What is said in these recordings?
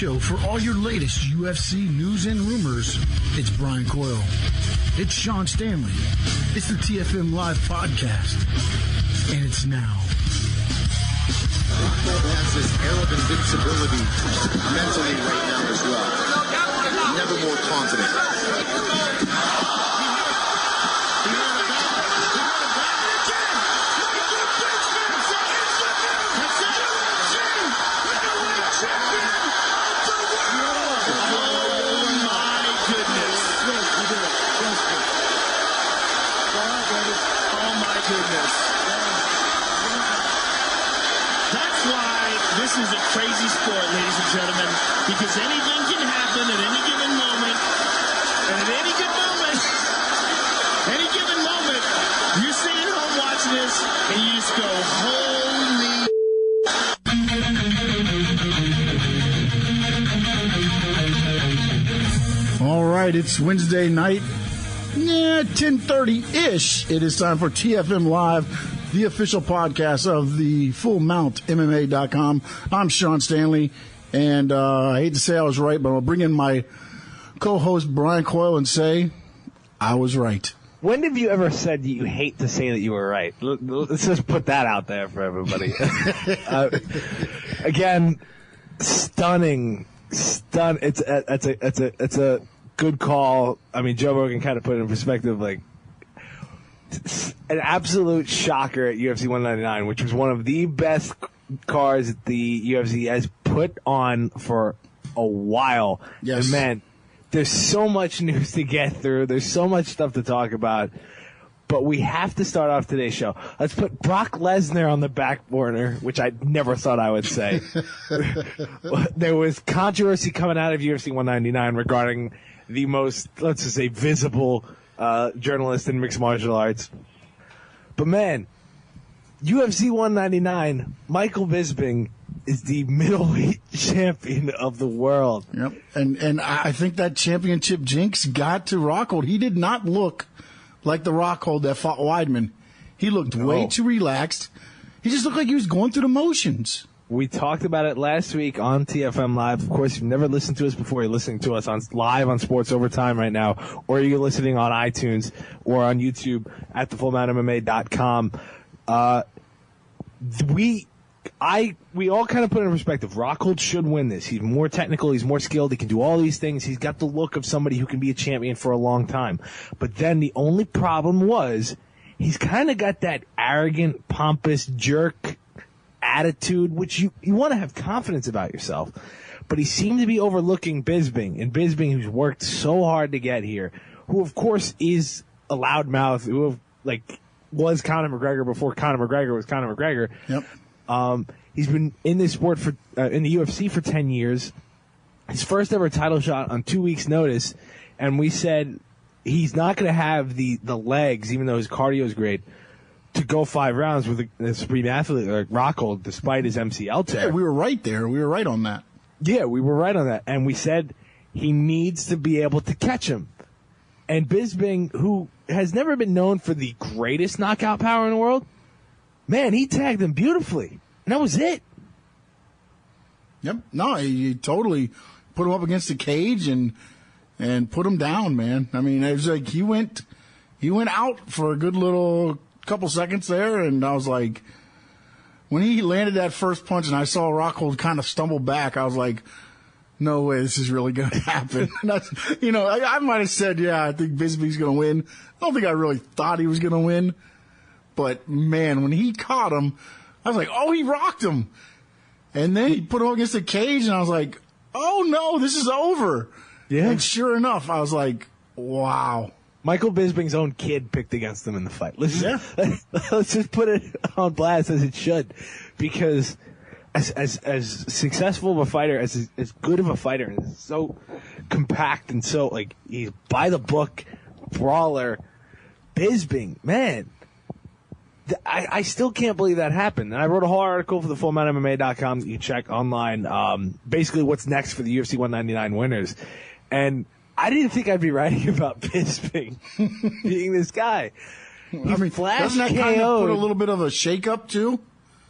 show for all your latest UFC news and rumors. It's Brian Coyle. It's Sean Stanley. It's the TFM Live podcast. And it's now. Has this air of invincibility mentally right now as well. Never more confident. This is a crazy sport, ladies and gentlemen, because anything can happen at any given moment. And at any given moment, you're sitting at home watching this, and you just go, holy. All right, it's Wednesday night. 10:30-ish. It is time for TFM Live, the official podcast of the full Mount MMA.com. I'm Sean Stanley, and I hate to say I was right, but I'll bring in my co-host Brian Coyle and say I was right. When have you ever said you hate to say that you were right? Let's just put that out there for everybody. Again, stunning. It's a good call. I mean, Joe Rogan kind of put it in perspective, like, an absolute shocker at UFC 199, which was one of the best cards that the UFC has put on for a while. Yes. And man, there's so much news to get through. There's so much stuff to talk about. But we have to start off today's show. Let's put Brock Lesnar on the back burner, which I never thought I would say. There was controversy coming out of UFC 199 regarding the most, let's just say, visible journalist in mixed martial arts. But man, UFC 199, Michael Bisping is the middleweight champion of the world. Yep. And I think that championship jinx got to Rockhold. He did not look like the Rockhold that fought Weidman. He looked way too relaxed. He just looked like he was going through the motions. We talked about it last week on TFM Live. Of course, if you've never listened to us before, you're listening to us live on Sports Overtime right now, or you're listening on iTunes or on YouTube at thefullmountmma.com. We all kind of put it in perspective. Rockhold should win this. He's more technical. He's more skilled. He can do all these things. He's got the look of somebody who can be a champion for a long time. But then the only problem was he's kind of got that arrogant, pompous jerk attitude, which you want to have confidence about yourself. But he seemed to be overlooking Bisping, and Bisping, who's worked so hard to get here, who of course is a loudmouth, who was Conor McGregor before Conor McGregor was Conor McGregor. Yep. He's been in this sport in the UFC for 10 years. His first ever title shot on 2 weeks' notice, and we said he's not going to have the legs, even though his cardio is great, to go 5 rounds with a supreme athlete like Rockhold, despite his MCL tear. Yeah, we were right there. We were right on that. Yeah, we were right on that. And we said he needs to be able to catch him. And Bisping, who has never been known for the greatest knockout power in the world, man, he tagged him beautifully. And that was it. Yep. No, he totally put him up against the cage and put him down, man. I mean, it was like he went out for a good little couple seconds there, and I was like, when he landed that first punch and I saw Rockhold kind of stumble back, I was like, no way this is really going to happen. And that's, I might have said, yeah, I think Bisping's going to win. I don't think I really thought he was going to win. But, man, when he caught him, I was like, oh, he rocked him. And then he put him against the cage, and I was like, oh, no, this is over. Yeah. And sure enough, I was like, wow. Michael Bisping's own kid picked against him in the fight. Let's just put it on blast as it should, because as successful of a fighter, as good of a fighter, and so compact and so he's by the book brawler, Bisping, man. I still can't believe that happened. And I wrote a whole article for the fullmountmma.com that you check online. Basically, what's next for the UFC 199 winners, and I didn't think I'd be writing about Bisping being this guy. Doesn't that kind of put a little bit of a shake-up, too?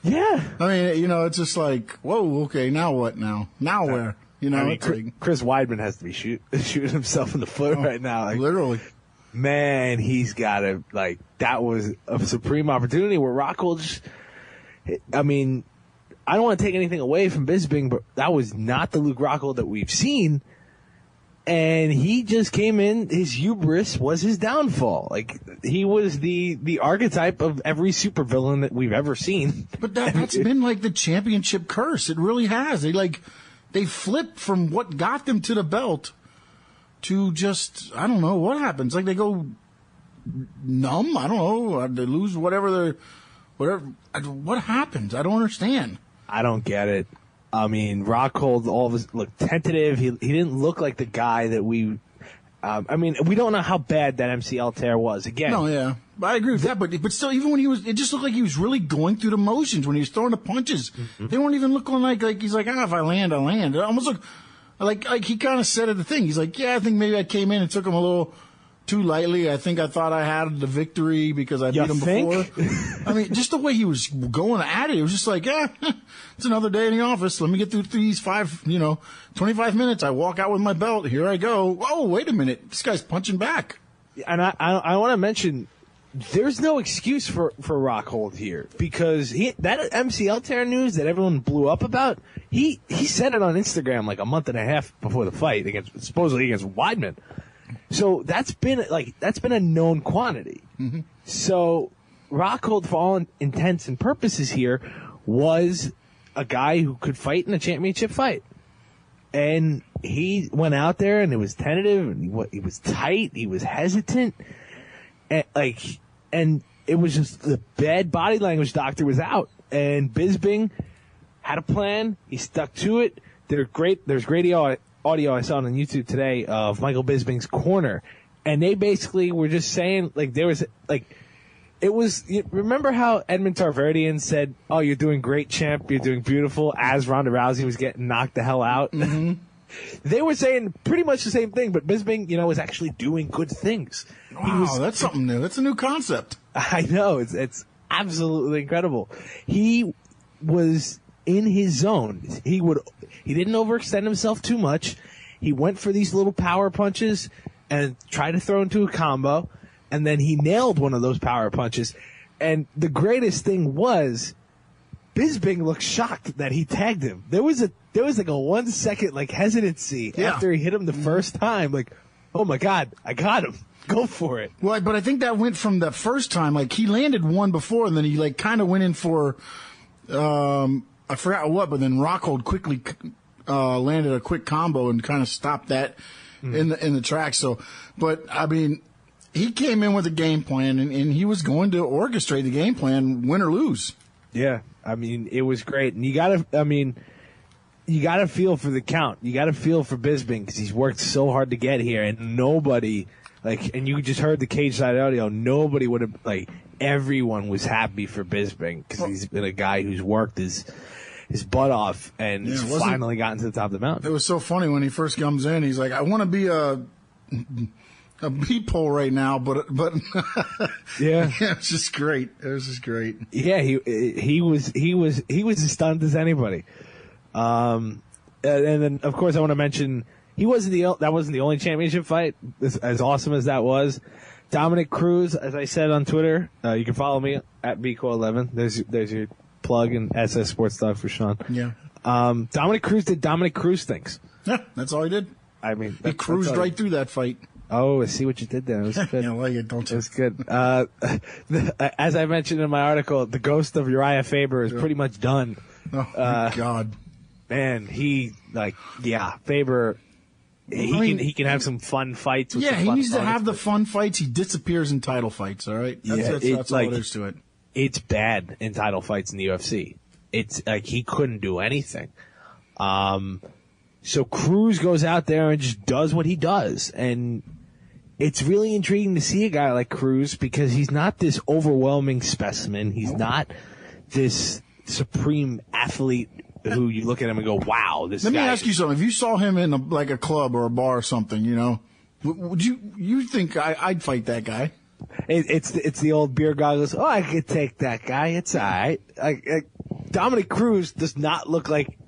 Yeah. I mean, it's just like, whoa, okay, now what now? Now where? You know, I mean, it's like, Chris Weidman has to be shooting himself in the foot right now. Like, literally. Man, he's got to, like, that was a supreme opportunity where Rockhold just, I mean, I don't want to take anything away from Bisping, but that was not the Luke Rockhold that we've seen. And he just came in, his hubris was his downfall. Like, he was the archetype of every supervillain that we've ever seen. But that's been like the championship curse. It really has. They flipped from what got them to the belt to just, I don't know what happens. Like, they go numb. I don't know. They lose whatever. What happens? I don't understand. I don't get it. I mean, Rockhold all of us looked tentative. He didn't look like the guy that we. I mean, we don't know how bad that MCL tear was. Again, No, yeah, I agree with that. But still, even when it just looked like he was really going through the motions when he was throwing the punches. Mm-hmm. They weren't even looking like he's like, if I land, I land. It almost looked like he kind of said at the thing. He's like, yeah, I think maybe I came in and took him a little too lightly. I thought I had the victory because I beat him before. I mean, just the way he was going at it, it was just like, yeah, it's another day in the office. Let me get through these 25 minutes. I walk out with my belt. Here I go. Oh, wait a minute. This guy's punching back. And I want to mention, there's no excuse for Rockhold here because that MCL tear news that everyone blew up about, he said it on Instagram like a month and a half before the fight supposedly against Weidman. So that's been a known quantity. Mm-hmm. So Rockhold, for all intents and purposes here, was a guy who could fight in a championship fight. And he went out there and it was tentative and he was tight, he was hesitant. And it was just the bad body language doctor was out. And Bisping had a plan, he stuck to it. There's great audio I saw on YouTube today of Michael Bisping's corner, and they basically were just saying, like, there was, like, it was, remember how Edmund Tarverdyan said, oh, you're doing great, champ, you're doing beautiful, as Ronda Rousey was getting knocked the hell out? Mm-hmm. They were saying pretty much the same thing, but Bisping, was actually doing good things. Wow, that's something new. That's a new concept. I know, it's absolutely incredible. He was in his zone. He didn't overextend himself too much. He went for these little power punches and tried to throw into a combo, and then he nailed one of those power punches. And the greatest thing was, Bisping looked shocked that he tagged him. There was like a 1 second hesitancy after he hit him the first time. Like, oh my God, I got him. Go for it. Well, but I think that went from the first time. Like, he landed one before, and then he kind of went in for, I forgot what, but then Rockhold quickly landed a quick combo and kind of stopped that in the track. So, but I mean, he came in with a game plan, and he was going to orchestrate the game plan, win or lose. Yeah, I mean, it was great, and you gotta feel for the count. You gotta feel for Bisping because he's worked so hard to get here, and nobody, and you just heard the cage side audio. Nobody would have, everyone was happy for Bisping because he's been a guy who's worked his butt off and he's finally gotten to the top of the mountain. It was so funny when he first comes in. He's like, I want to be a peephole right now, but yeah, it was just great. It was just great. Yeah, he was as stunned as anybody. And then of course I want to mention that wasn't the only championship fight. As awesome as that was, Dominic Cruz, as I said on Twitter, you can follow me at bco11. There's your plug and SS Sports Dog for Sean. Yeah. Dominic Cruz did Dominic Cruz things. Yeah, that's all he did. I mean, he cruised right through that fight. Oh, I see what you did there. It was good. Yeah, well, you don't. It was good. As I mentioned in my article, the ghost of Uriah Faber is pretty much done. Oh, my God. Man, Faber, he can have some fun fights. With he needs to have the fun fights. He disappears in title fights, all right? That's all it is to it. It's bad in title fights in the UFC. It's like he couldn't do anything. So Cruz goes out there and just does what he does. And it's really intriguing to see a guy like Cruz because he's not this overwhelming specimen. He's not this supreme athlete who you look at him and go, wow, this guy. Let me ask you something. If you saw him in a club or a bar or something, would you think I'd fight that guy? It's the old beer goggles. Oh, I could take that guy. It's all right. Dominic Cruz does not look like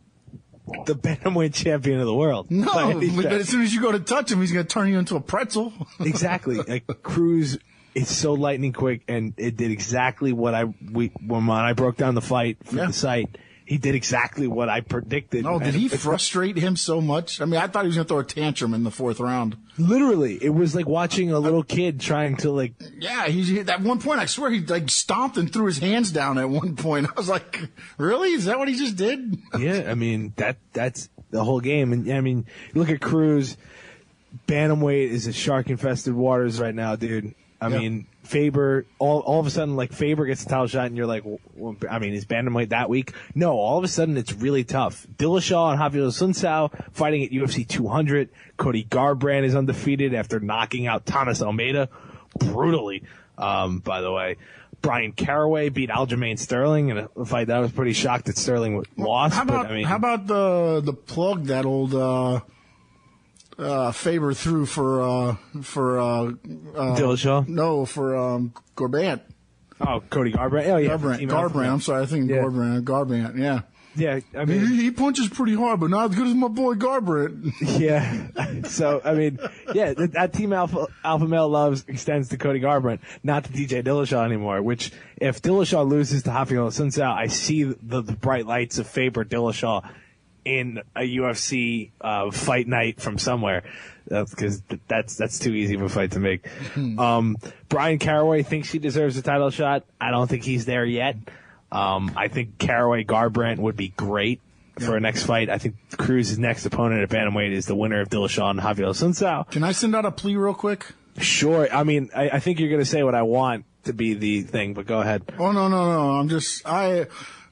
the bantamweight champion of the world. No, but as soon as you go to touch him, he's going to turn you into a pretzel. Exactly. Like, Cruz is so lightning quick, and it did exactly what when I broke down the fight for the site. He did exactly what I predicted. No, did he frustrate him so much? I mean, I thought he was going to throw a tantrum in the 4th round. Literally, it was like watching a little kid trying to like. Yeah, at one point, I swear he like stomped and threw his hands down at one point. I was like, really? Is that what he just did? Yeah, I mean that's the whole game. And I mean, look at Cruz. Bantamweight is a shark-infested waters right now, dude. I mean, Faber, all of a sudden, like, Faber gets a title shot, and you're like, well, I mean, is bantamweight that weak? No, all of a sudden, it's really tough. Dillashaw and Javier Sunsao fighting at UFC 200. Cody Garbrandt is undefeated after knocking out Thomas Almeida brutally, by the way. Brian Caraway beat Aljamain Sterling in a fight that I was pretty shocked that Sterling lost. How about the plug that old Faber threw for Dillashaw? No, for Garbrandt. Oh, Cody Garbrandt. Oh, yeah. Garbrandt. I'm sorry. I think Garbrandt. Yeah. Yeah, I mean, he punches pretty hard, but not as good as my boy Garbrandt. Yeah. So, I mean, yeah, that Team Alpha Male loves extends to Cody Garbrandt, not to DJ Dillashaw anymore, which if Dillashaw loses to Rafael Sunsao, I see the bright lights of Faber Dillashaw in a UFC fight night from somewhere. Because that's too easy of a fight to make. Brian Caraway thinks he deserves a title shot. I don't think he's there yet. I think Caraway Garbrandt would be great for a next fight. I think Cruz's next opponent at bantamweight is the winner of Dillashaw and Javier Sunsao. Can I send out a plea real quick? Sure. I mean, I think you're going to say what I want to be the thing, but go ahead. Oh, no.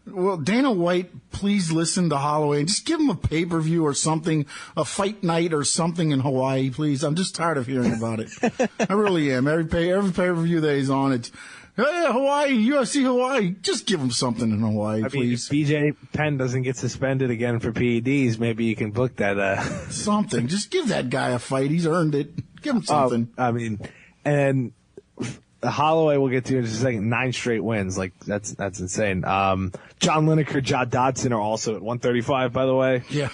Well, Dana White, please listen to Holloway and just give him a pay-per-view or something, a fight night or something in Hawaii, please. I'm just tired of hearing about it. I really am. Every pay-per-view that he's on, it's, hey, Hawaii, UFC Hawaii. Just give him something in Hawaii, please. I mean, if BJ Penn doesn't get suspended again for PEDs, maybe you can book that. Something. Just give that guy a fight. He's earned it. Give him something. I mean, and Holloway we'll get to in just a second. 9 straight wins. Like, that's insane. John Lineker, John Dodson are also at 135, by the way. Yeah.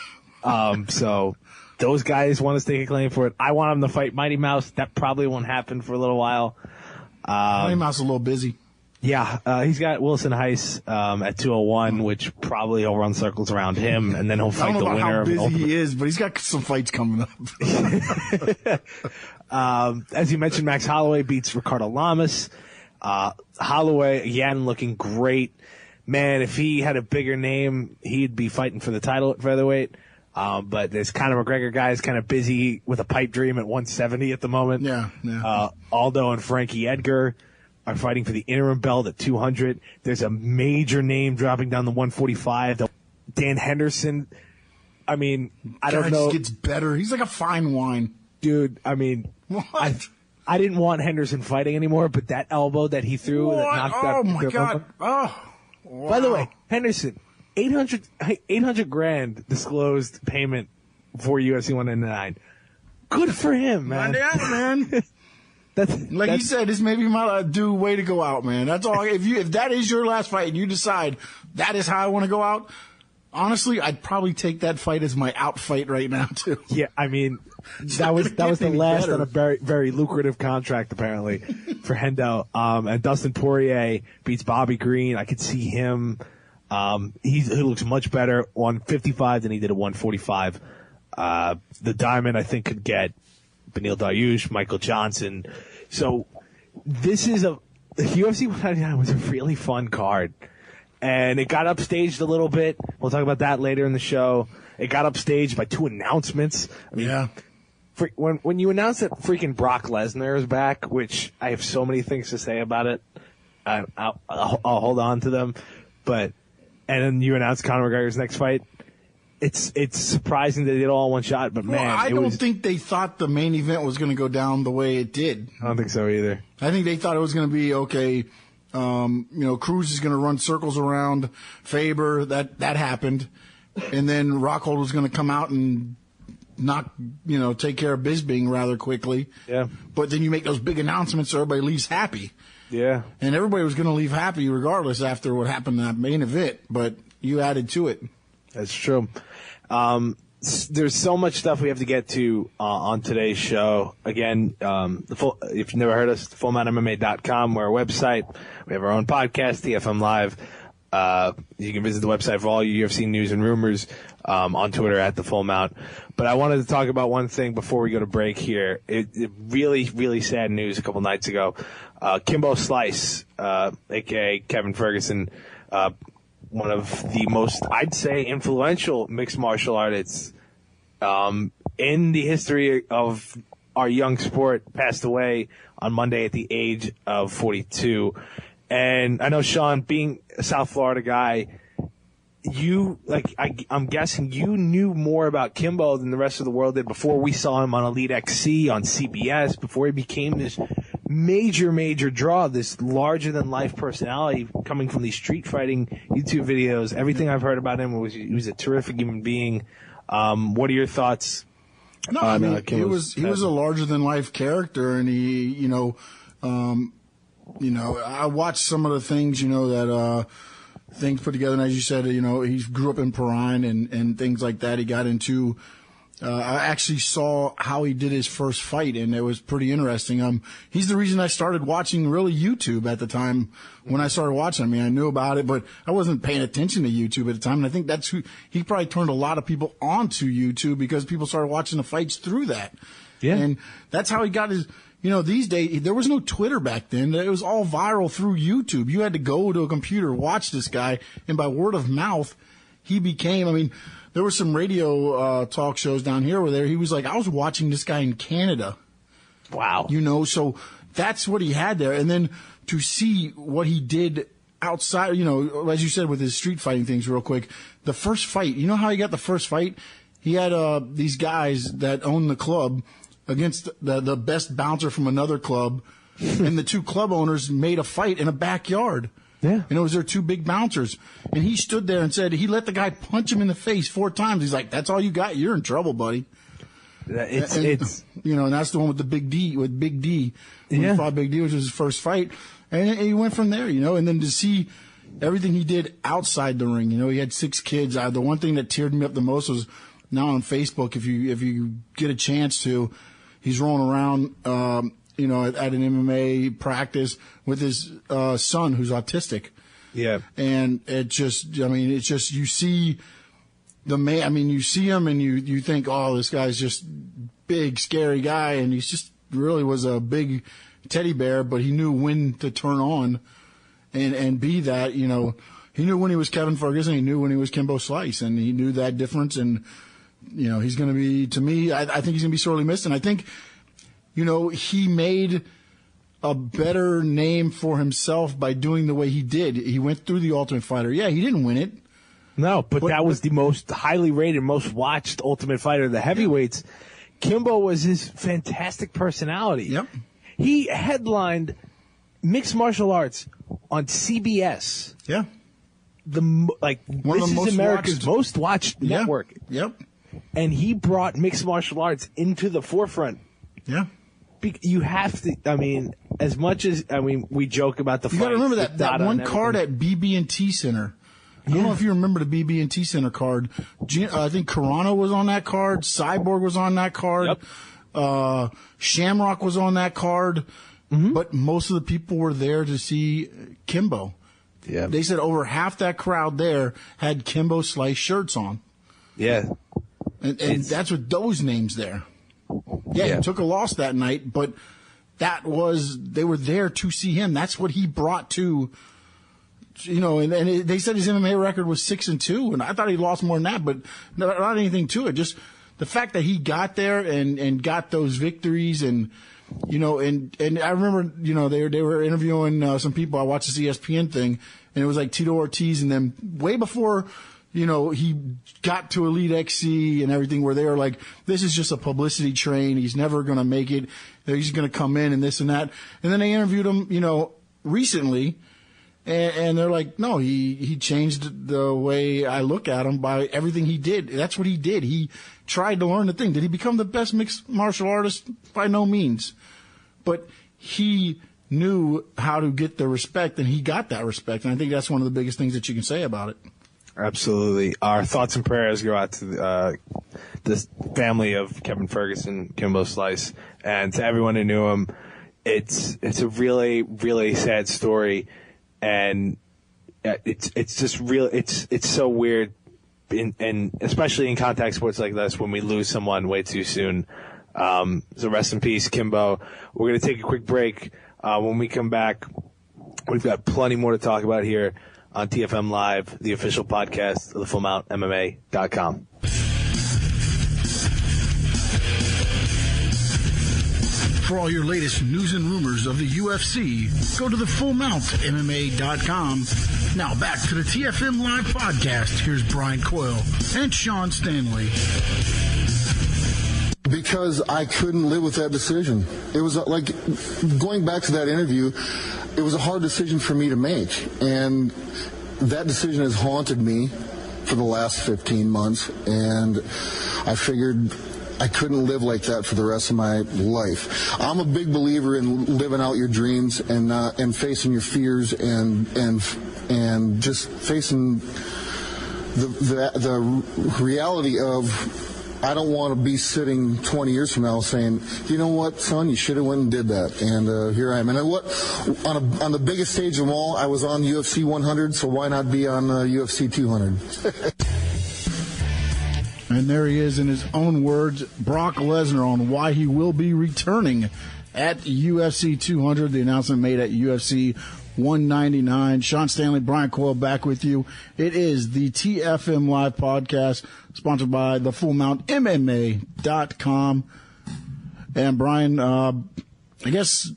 So those guys want to stake a claim for it. I want him to fight Mighty Mouse. That probably won't happen for a little while. Mighty Mouse is a little busy. Yeah, he's got Wilson Heiss at 201, which probably he'll run circles around him, and then he'll fight the winner. I don't know how busy he is, but he's got some fights coming up. As you mentioned, Max Holloway beats Ricardo Lamas. Holloway, again, looking great. Man, if he had a bigger name, he'd be fighting for the title at featherweight. But this Conor McGregor guy is kind of busy with a pipe dream at 170 at the moment. Yeah. Aldo and Frankie Edgar are fighting for the interim belt at 200. There's a major name dropping down to 145. Dan Henderson. I mean, I don't know. Just gets better. He's like a fine wine. Dude, I mean, what? I didn't want Henderson fighting anymore, but that elbow that he threw that knocked out. Oh, my God. Oh. Wow. By the way, Henderson, 800 grand disclosed payment for UFC 199. Good for him, man. Yeah, man. That's you said, this may be my way to go out, man. That's all. If that is your last fight and you decide that is how I want to go out, honestly, I'd probably take that fight as my out fight right now too. Yeah, I mean, that was the last on a very, very lucrative contract apparently for Hendo. And Dustin Poirier beats Bobby Green. I could see him. He looks much better on 55 than he did at 145. The Diamond, I think, could get Beneil Dariush, Michael Johnson. So this is the UFC 199 was a really fun card. And it got upstaged a little bit. We'll talk about that later in the show. It got upstaged by 2 announcements. I mean, yeah. When you announce that freaking Brock Lesnar is back, which I have so many things to say about it, I'll hold on to them. And then you announce Conor McGregor's next fight. It's surprising that they did it all in one shot, but man, I don't think they thought the main event was going to go down the way it did. I don't think so either. I think they thought it was going to be okay. Cruz is going to run circles around Faber. That happened, and then Rockhold was going to come out and take care of Bisping rather quickly. Yeah. But then you make those big announcements, so everybody leaves happy. Yeah. And everybody was going to leave happy regardless after what happened in that main event, but you added to it. That's true. There's so much stuff we have to get to on today's show. Again, if you've never heard us, fullmountmma.com, we're our website. We have our own podcast, TFM Live. You can visit the website for all your UFC news and rumors, on Twitter at the Full Mount. But I wanted to talk about one thing before we go to break here. It really, really sad news a couple nights ago. Kimbo Slice, aka Kevin Ferguson, one of the most, I'd say, influential mixed martial artists in the history of our young sport, passed away on Monday at the age of 42. And I know, Sean, being a South Florida guy, I'm guessing you knew more about Kimbo than the rest of the world did before we saw him on Elite XC, on CBS, before he became this major draw, this larger-than-life personality coming from these street fighting YouTube videos. Everything I've heard about him was he was a terrific human being. What are your thoughts? No, I mean, he was a larger-than-life character, and he, I watched some of the things, that things put together, and as you said, he grew up in Perrine and things like that. He got into. I actually saw how he did his first fight, and it was pretty interesting. He's the reason I started watching really YouTube at the time when I started watching. I mean, I knew about it, but I wasn't paying attention to YouTube at the time. And I think that's he probably turned a lot of people onto YouTube because people started watching the fights through that. Yeah. And that's how he got his, these days, there was no Twitter back then. It was all viral through YouTube. You had to go to a computer, watch this guy, and by word of mouth, he became, there were some radio talk shows down here where he was like, I was watching this guy in Canada. Wow. So that's what he had there. And then to see what he did outside, as you said, with his street fighting things real quick, the first fight, you know how he got the first fight? He had these guys that owned the club against the best bouncer from another club, and the two club owners made a fight in a backyard. Yeah. And it was their two big bouncers. And he stood there and said, he let the guy punch him in the face 4 times. He's like, that's all you got? You're in trouble, buddy. It's and that's the one with the Big D, When he fought Big D, which was his first fight. And he went from there, and then to see everything he did outside the ring. He had 6 kids. The one thing that teared me up the most was now on Facebook, if you get a chance to, he's rolling around, at an MMA practice with his son who's autistic. Yeah. And it's just you see the man, you see him and you think, oh, this guy's just big, scary guy. And he's just really was a big teddy bear, but he knew when to turn on and be that, he knew when he was Kevin Ferguson, he knew when he was Kimbo Slice, and he knew that difference. And, he's going to be, to me, I think he's going to be sorely missed. And I think, he made a better name for himself by doing the way he did. He went through the Ultimate Fighter. Yeah, he didn't win it. No, but that was the most highly rated, most watched Ultimate Fighter, the heavyweights. Kimbo was his fantastic personality. Yep. He headlined mixed martial arts on CBS. Yeah. This is America's most watched network. Yep. And he brought mixed martial arts into the forefront. Yeah. You have to, as much as, we joke about the fight. You got to remember that one card at BB&T Center. I don't know if you remember the BB&T Center card. I think Carano was on that card. Cyborg was on that card. Yep. Shamrock was on that card. Mm-hmm. But most of the people were there to see Kimbo. Yeah. They said over half that crowd there had Kimbo Slice shirts on. Yeah. And that's with those names there. Yeah, he took a loss that night, but they were there to see him. That's what he brought to, and they said his MMA record was 6-2, and I thought he lost more than that, but not anything to it. Just the fact that he got there and got those victories, and and I remember they were interviewing some people. I watched this ESPN thing, and it was like Tito Ortiz, and then way before he got to Elite XC and everything, where they were like, this is just a publicity train. He's never going to make it. He's going to come in and this and that. And then they interviewed him, recently, and they're like, no, he changed the way I look at him by everything he did. That's what he did. He tried to learn the thing. Did he become the best mixed martial artist? By no means. But he knew how to get the respect, and he got that respect. And I think that's one of the biggest things that you can say about it. Absolutely. Our thoughts and prayers go out to the family of Kevin Ferguson, Kimbo Slice, and to everyone who knew him. It's a really, really sad story, and it's just real. It's so weird, and especially in contact sports like this when we lose someone way too soon. So rest in peace, Kimbo. We're gonna take a quick break. When we come back, we've got plenty more to talk about here on TFM Live, the official podcast of the FullMountMMA.com. For all your latest news and rumors of the UFC, go to the FullMountMMA.com. Now back to the TFM Live podcast. Here's Brian Coyle and Sean Stanley. Because I couldn't live with that decision. It was like, going back to that interview, it was a hard decision for me to make. And that decision has haunted me for the last 15 months. And I figured I couldn't live like that for the rest of my life. I'm a big believer in living out your dreams and facing your fears and just facing the reality of, I don't want to be sitting 20 years from now saying, you know what, son, you should have went and did that. And here I am. And on the biggest stage of them all, I was on UFC 100, so why not be on UFC 200? And there he is in his own words, Brock Lesnar, on why he will be returning at UFC 200. The announcement made at UFC 199. Sean Stanley, Brian Coyle back with you. It is the TFM Live podcast sponsored by the FullMountMMA.com. And Brian, I guess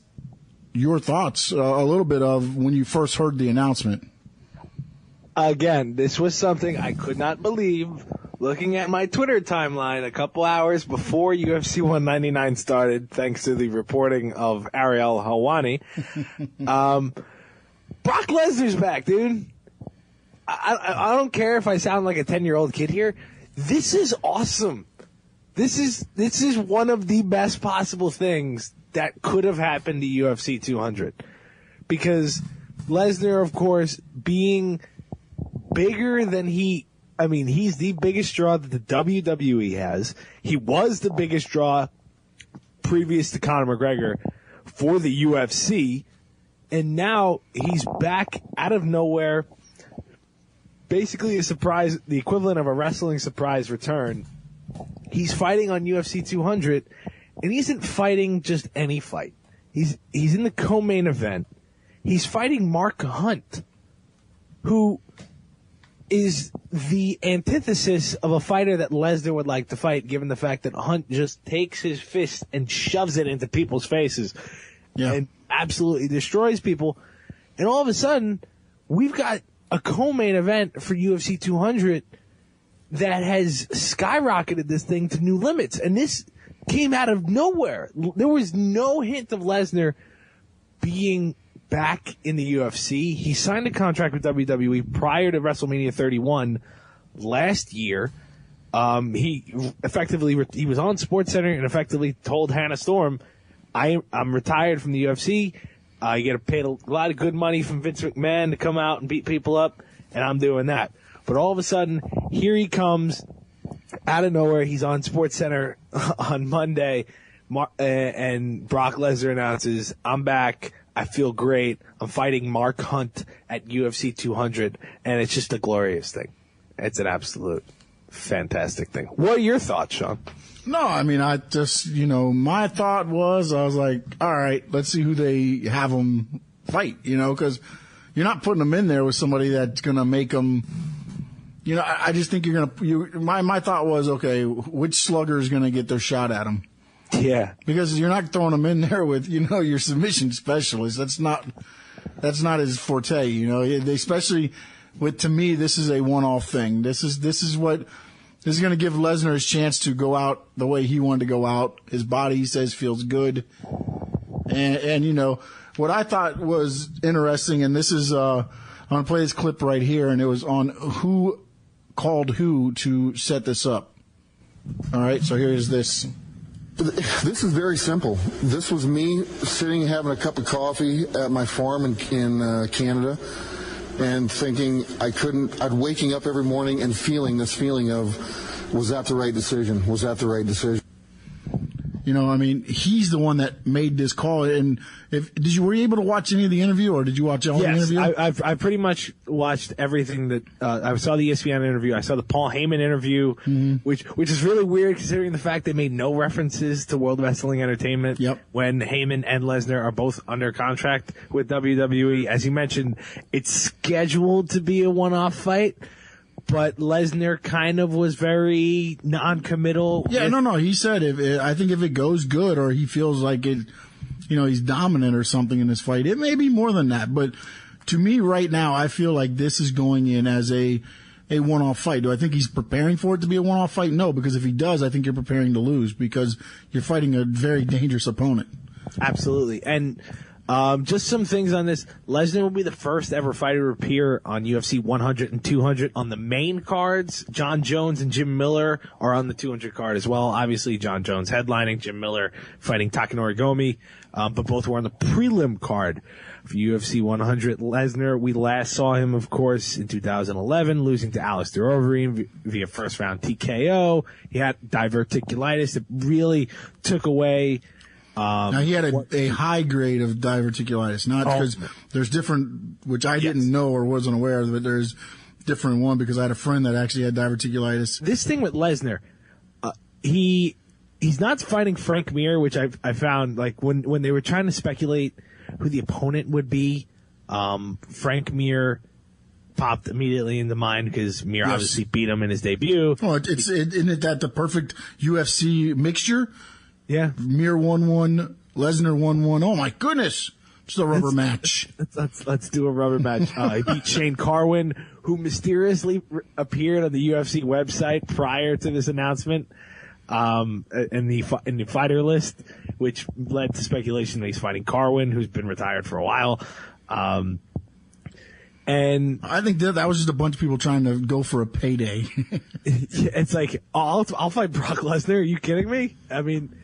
your thoughts a little bit of when you first heard the announcement. Again, this was something I could not believe looking at my Twitter timeline a couple hours before UFC 199 started, thanks to the reporting of Ariel Helwani. Brock Lesnar's back, dude. I don't care if I sound like a 10-year-old kid here. This is awesome. This is one of the best possible things that could have happened to UFC 200. Because Lesnar, of course, being bigger than he's the biggest draw that the WWE has. He was the biggest draw previous to Conor McGregor for the UFC. And now he's back out of nowhere, basically a surprise, the equivalent of a wrestling surprise return. He's fighting on UFC 200, and he isn't fighting just any fight. He's in the co-main event. He's fighting Mark Hunt, who is the antithesis of a fighter that Lesnar would like to fight, given the fact that Hunt just takes his fist and shoves it into people's faces. Yeah. And absolutely destroys people. And all of a sudden, we've got a co-main event for UFC 200 that has skyrocketed this thing to new limits. And this came out of nowhere. There was no hint of Lesnar being back in the UFC. He signed a contract with WWE prior to WrestleMania 31 last year. He was on SportsCenter and effectively told Hannah Storm, I'm retired from the UFC. You get paid a lot of good money from Vince McMahon to come out and beat people up, and I'm doing that. But all of a sudden, here he comes out of nowhere. He's on SportsCenter on Monday, and Brock Lesnar announces, I'm back. I feel great. I'm fighting Mark Hunt at UFC 200, and it's just a glorious thing. It's an absolute fantastic thing. What are your thoughts, Sean? No, I just, my thought was, I was like, all right, let's see who they have them fight, because you're not putting them in there with somebody that's going to make them, I just think my thought was, okay, which slugger is going to get their shot at them? Yeah. Because you're not throwing them in there with, your submission specialist. That's not his forte, especially to me, this is a one-off thing. This is going to give Lesnar his chance to go out the way he wanted to go out. His body, he says, feels good. And what I thought was interesting, and this is, I'm going to play this clip right here, and it was on who called who to set this up. All right, so here's this. This is very simple. This was me sitting having a cup of coffee at my farm in Canada, and thinking I'd waking up every morning and feeling this feeling of, was that the right decision? Was that the right decision? You know, I mean, he's the one that made this call. And were you able to watch any of the interview, or did you watch all the interview? Yes, I pretty much watched everything that I saw the ESPN interview. I saw the Paul Heyman interview, which is really weird considering the fact they made no references to World Wrestling Entertainment when Heyman and Lesnar are both under contract with WWE. As you mentioned, it's scheduled to be a one-off fight. But Lesnar kind of was very non-committal. Yeah, no. He said, I think if it goes good, or he feels like it, you know, he's dominant or something in this fight, it may be more than that. But to me right now, I feel like this is going in as a one-off fight. Do I think he's preparing for it to be a one-off fight? No, because if he does, I think you're preparing to lose, because you're fighting a very dangerous opponent. Absolutely. And just some things on this. Lesnar will be the first ever fighter to appear on UFC 100 and 200 on the main cards. John Jones and Jim Miller are on the 200 card as well. Obviously, John Jones headlining, Jim Miller fighting Takanori Gomi, but both were on the prelim card for UFC 100. Lesnar, we last saw him, of course, in 2011, losing to Alistair Overeem via first-round TKO. He had diverticulitis that really took away... now, he had a high grade of diverticulitis, not because there's different, which I didn't know or wasn't aware of, but there's different one because I had a friend that actually had diverticulitis. This thing with Lesnar, he's not fighting Frank Mir, which I found, like, when they were trying to speculate who the opponent would be, Frank Mir popped immediately into mind because Mir obviously beat him in his debut. Oh, isn't that the perfect UFC mixture? Yeah. Mir 1-1, Lesnar 1-1. Oh my goodness. Just a rubber match. Let's do a rubber match. He beat Shane Carwin, who mysteriously appeared on the UFC website prior to this announcement, in the fighter list, which led to speculation that he's fighting Carwin, who's been retired for a while. And I think that was just a bunch of people trying to go for a payday. It's like, I'll fight Brock Lesnar. Are you kidding me? I mean,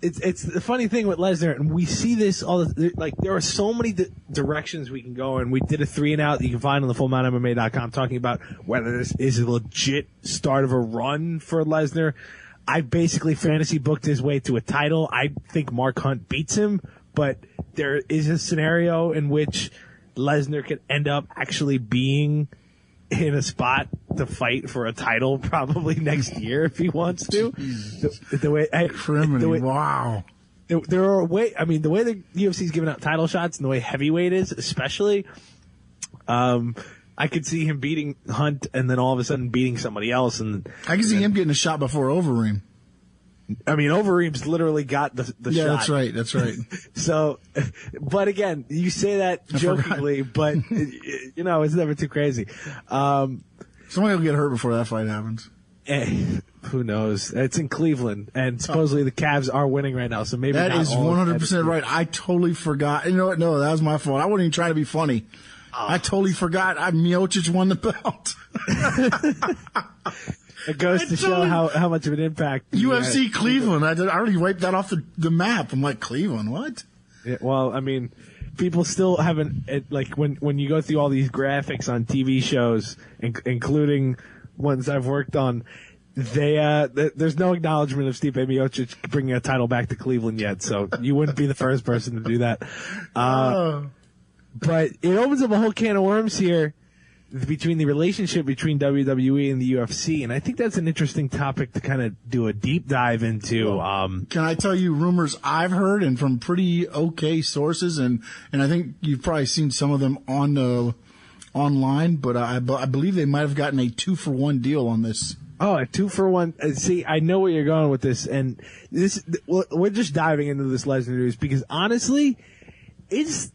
it's the funny thing with Lesnar, and we see this there are so many directions we can go, and we did a 3 and Out that you can find on the fullmountmma.com talking about whether this is a legit start of a run for Lesnar. I basically fantasy booked his way to a title. I think Mark Hunt beats him, but there is a scenario in which Lesnar could end up actually being in a spot to fight for a title probably next year if he wants to. The way wow. There are the way the UFC's giving out title shots and the way heavyweight is, especially, I could see him beating Hunt and then all of a sudden beating somebody else. And I can see him getting a shot before Overeem. I mean, Overeem's literally got the shot. Yeah, that's right. So, but again, you say that jokingly, but, you know, it's never too crazy. Somebody will get hurt before that fight happens. Who knows? It's in Cleveland, and supposedly the Cavs are winning right now, so maybe that is 100% right. I totally forgot. You know what? No, that was my fault. I wasn't even trying to be funny. I totally forgot. Miocic won the belt. It goes to show how much of an impact. UFC Cleveland. I already wiped that off the map. I'm like, Cleveland, what? Yeah, well, I mean, people still haven't, like, when you go through all these graphics on TV shows, including ones I've worked on, there's no acknowledgement of Stipe Miocic bringing a title back to Cleveland yet, so you wouldn't be the first person to do that. But it opens up a whole can of worms here between the relationship between WWE and the UFC, and I think that's an interesting topic to kind of do a deep dive into. Can I tell you rumors I've heard and from pretty okay sources, and I think you've probably seen some of them online, but I believe they might have gotten a 2-for-1 deal on this. Oh, a 2-for-1. See, I know where you're going with this, and we're just diving into this Lesnar news because honestly, it's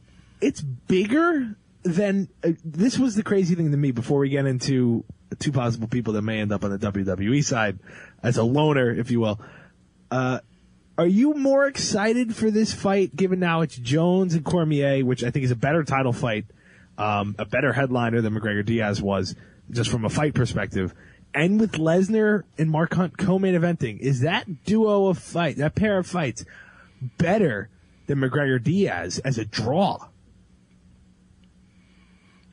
bigger than this was the crazy thing to me before we get into 2 possible people that may end up on the WWE side as a loner, if you will. Are you more excited for this fight given now it's Jones and Cormier, which I think is a better title fight, a better headliner than McGregor Diaz was, just from a fight perspective, and with Lesnar and Mark Hunt co-main eventing, is that duo of fight, that pair of fights, better than McGregor Diaz as a draw?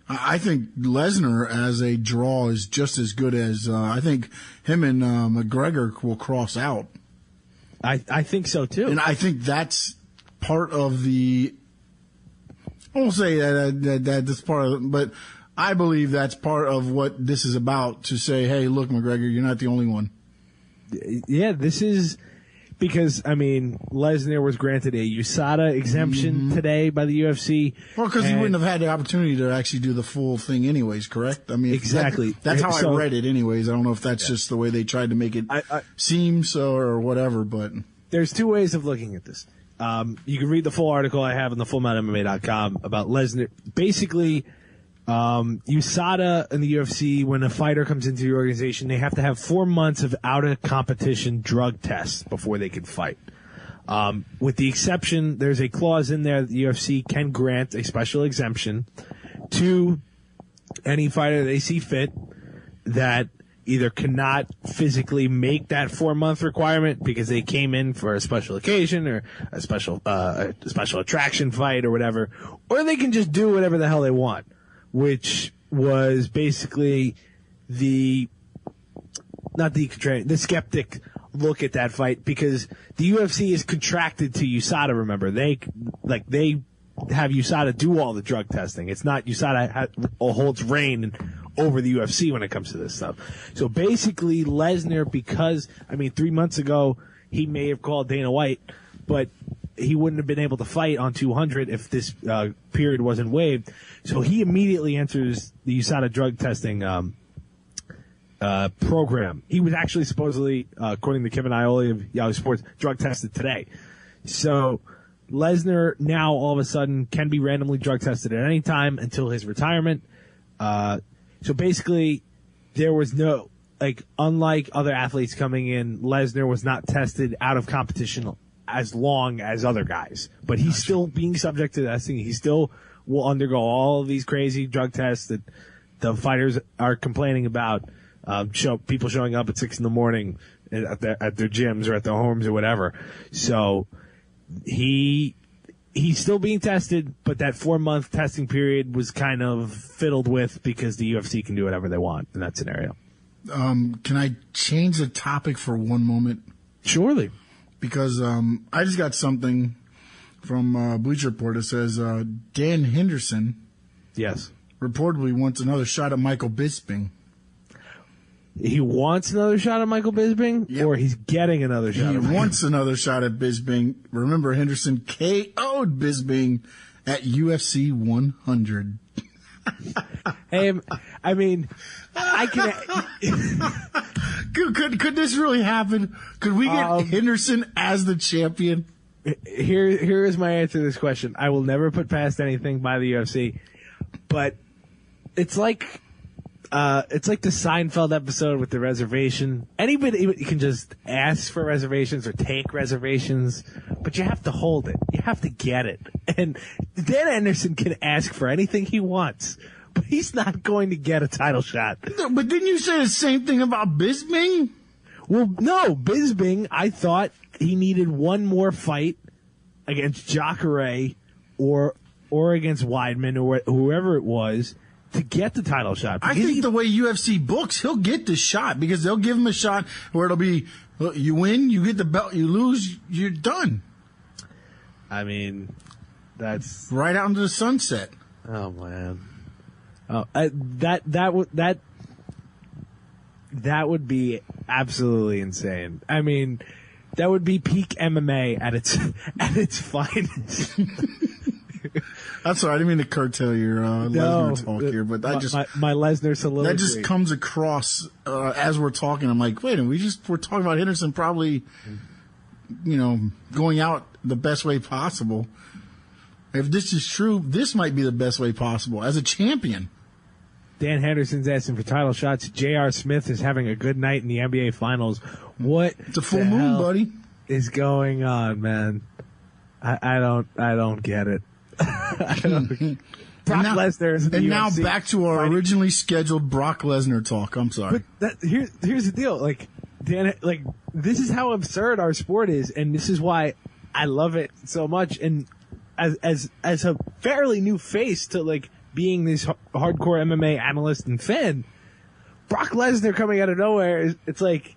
I think Lesnar as a draw is just as good as I think him and McGregor will cross out. I think so too, and I think that's part of the. I won't say that's part of it, but I believe that's part of what this is about. To say, hey, look, McGregor, you're not the only one. Yeah, this is. Because, I mean, Lesnar was granted a USADA exemption today by the UFC. Well, because he wouldn't have had the opportunity to actually do the full thing anyways, correct? I mean, exactly. That's how I read it anyways. I don't know if that's just the way they tried to make it seem so or whatever, but. There's two ways of looking at this. You can read the full article I have on the fullmountainmma.com about Lesnar. Basically, USADA and the UFC, when a fighter comes into the organization, they have to have 4 months of out-of-competition drug tests before they can fight. With the exception, there's a clause in there that the UFC can grant a special exemption to any fighter they see fit that either cannot physically make that 4 month requirement because they came in for a special occasion or a special attraction fight or whatever, or they can just do whatever the hell they want. Which was basically the skeptic look at that fight, because the UFC is contracted to USADA. Remember, they have USADA do all the drug testing. It's not USADA holds reign over the UFC when it comes to this stuff. So basically, Lesnar, because 3 months ago he may have called Dana White, but he wouldn't have been able to fight on 200 if this period wasn't waived. So he immediately enters the USADA drug testing program. He was actually supposedly, according to Kevin Iole of Yahoo Sports, drug tested today. So Lesnar now all of a sudden can be randomly drug tested at any time until his retirement. So basically, there was no, unlike other athletes coming in, Lesnar was not tested out of competition as long as other guys, but he's still being subject to testing. He still will undergo all of these crazy drug tests that the fighters are complaining about. People showing up at 6 a.m. at their gyms or at their homes or whatever. So he's still being tested, but that 4 month testing period was kind of fiddled with because the UFC can do whatever they want in that scenario. Can I change the topic for one moment? Surely. Because I just got something from Bleacher Report that says Dan Henderson, yes, reportedly wants another shot at Michael Bisping. He wants another shot at Michael Bisping, yep. Or he's getting another shot. He wants another shot at Bisping. Remember, Henderson KO'd Bisping at UFC 100. Hey, I can. Could this really happen? Could we get Henderson as the champion? Here is my answer to this question. I will never put past anything by the UFC, but it's like the Seinfeld episode with the reservation. Anybody can just ask for reservations or take reservations, but you have to hold it. You have to get it. And Dan Anderson can ask for anything he wants, but he's not going to get a title shot. No, but didn't you say the same thing about Bisping? Well, no, Bisping, I thought he needed one more fight against Jacare or against Weidman or whoever it was to get the title shot. I think the way UFC books, he'll get the shot because they'll give him a shot where it'll be, you win, you get the belt, you lose, you're done. That's right out into the sunset. Oh man. Oh, that would be absolutely insane. That would be peak MMA at its finest. I'm sorry, I didn't mean to curtail your Lesnar talk here, but my Lesnar soliloquy. That just comes across as we're talking. I'm like, wait a minute, we're talking about Henderson probably, going out the best way possible. If this is true, this might be the best way possible as a champion. Dan Henderson's asking for title shots. J.R. Smith is having a good night in the NBA Finals. What? It's a full moon, buddy. Is going on, man? I don't get it. Brock Lesnar is in the and UFC now back to our originally scheduled Brock Lesnar talk. I'm sorry. But here's the deal. Dan, this is how absurd our sport is, and this is why I love it so much. And as a fairly new face to being this hardcore MMA analyst and fan, Brock Lesnar coming out of nowhere, it's like,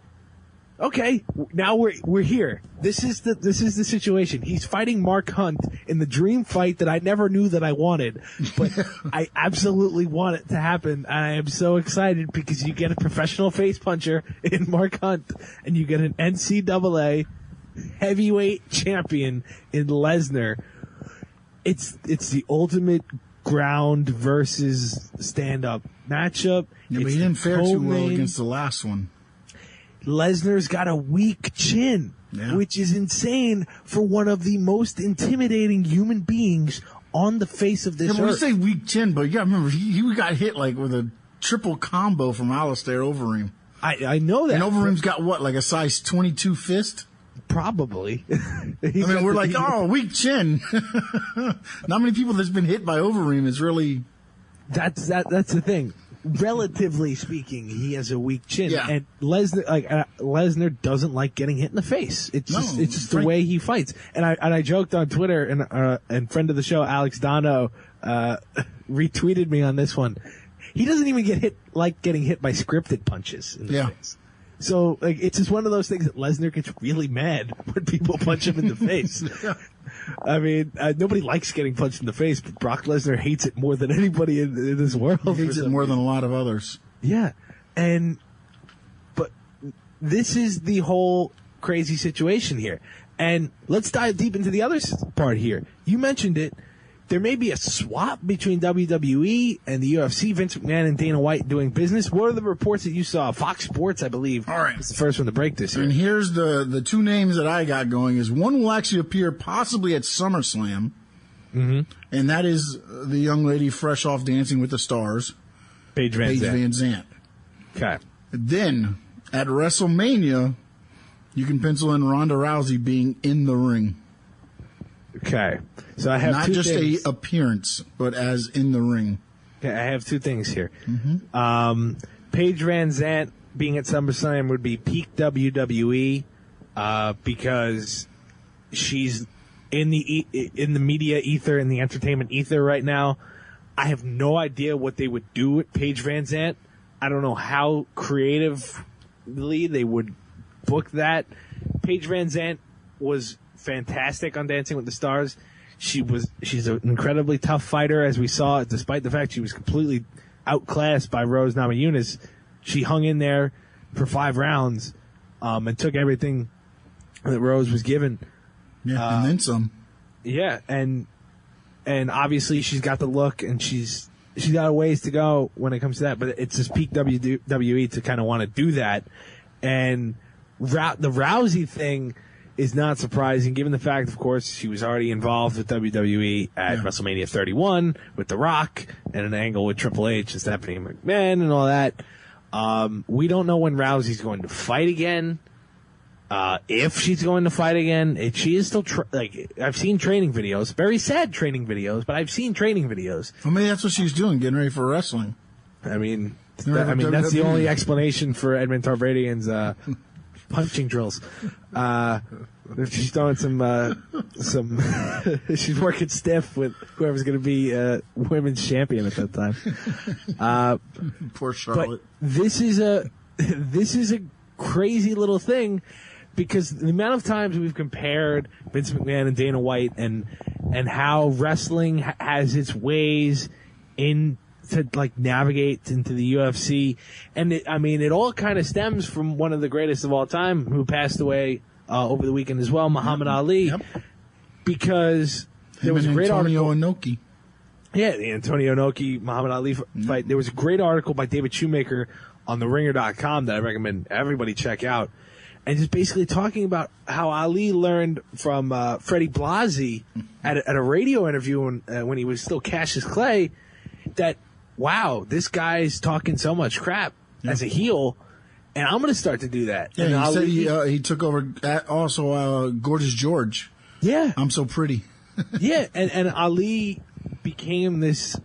okay, now we're here. This is the situation. He's fighting Mark Hunt in the dream fight that I never knew that I wanted, but I absolutely want it to happen. I am so excited because you get a professional face puncher in Mark Hunt, and you get an NCAA heavyweight champion in Lesnar. It's the ultimate ground versus stand-up matchup. Yeah, but he didn't fare too well against the last one. Lesnar's got a weak chin, which is insane for one of the most intimidating human beings on the face of this earth. We say weak chin, but you gotta remember, he got hit like with a triple combo from Alistair Overeem. I know that. And Overeem's got what, like a size 22 fist? Probably. We're like, oh, weak chin. Not many people that's been hit by Overeem is really... That's the thing. Relatively speaking, he has a weak chin, and Lesnar doesn't like getting hit in the face. It's just the way he fights. And I joked on Twitter, and friend of the show Alex Dono retweeted me on this one. He doesn't even getting hit by scripted punches in the face. So it's just one of those things that Lesnar gets really mad when people punch him in the face. I mean, nobody likes getting punched in the face, but Brock Lesnar hates it more than anybody in this world. He hates it more than a lot of others. Yeah. But this is the whole crazy situation here. And let's dive deep into the other part here. You mentioned it. There may be a swap between WWE and the UFC, Vince McMahon and Dana White doing business. What are the reports that you saw? Fox Sports, I believe, is the first one to break this here. And here's the two names that I got going is one will actually appear possibly at SummerSlam, and that is the young lady fresh off Dancing with the Stars, Paige Van Zandt. Okay. Then at WrestleMania, you can pencil in Ronda Rousey being in the ring. Okay. So I have not two just things. a appearance, but as in the ring. Okay, I have two things here. Paige Van Zandt being at SummerSlam would be peak WWE because she's in the media ether, in the entertainment ether right now. I have no idea what they would do with Paige Van Zandt. I don't know how creatively they would book that. Paige Van Zandt was fantastic on Dancing with the Stars. She's an incredibly tough fighter, as we saw, despite the fact she was completely outclassed by Rose Namajunas. She hung in there for 5 rounds and took everything that Rose was given. Yeah, and then some. Yeah, and obviously she's got the look, and she's got a ways to go when it comes to that. But it's just peak WWE to kind of want to do that. And the Rousey thing is not surprising, given the fact, of course, she was already involved with WWE at WrestleMania 31 with The Rock and an angle with Triple H and Stephanie McMahon and all that. We don't know when Rousey's going to fight again. If she's going to fight again, she is still I've seen training videos, very sad training videos, but I've seen training videos. Well, maybe that's what she's doing, getting ready for wrestling. I mean, that's the only explanation for Edmund Tarverdyan's punching drills. She's doing some she's working stiff with whoever's going to be women's champion at that time. Poor Charlotte. But this is a crazy little thing, because the amount of times we've compared Vince McMahon and Dana White and how wrestling has its ways to navigate into the UFC, and it all kind of stems from one of the greatest of all time, who passed away over the weekend as well, Muhammad Ali, because there was a great article. Inoki. Yeah, the Antonio Inoki Muhammad Ali fight. There was a great article by David Shoemaker on TheRinger.com that I recommend everybody check out, and just basically talking about how Ali learned from Freddie Blassie at a radio interview when he was still Cassius Clay, that wow, this guy's talking so much crap as a heel, and I'm going to start to do that. Yeah, and he said he took over also Gorgeous George. Yeah. I'm so pretty. Yeah, and Ali became this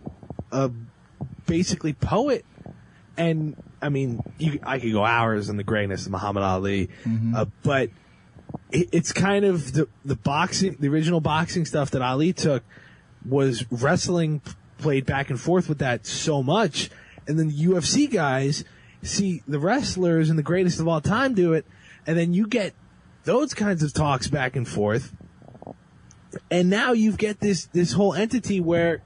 basically poet. And, I mean, I could go hours on the greatness of Muhammad Ali, but it's kind of the boxing, the original boxing stuff that Ali took was wrestling played back and forth with that so much. And then the UFC guys see the wrestlers and the greatest of all time do it, and then you get those kinds of talks back and forth. And now you get this whole entity where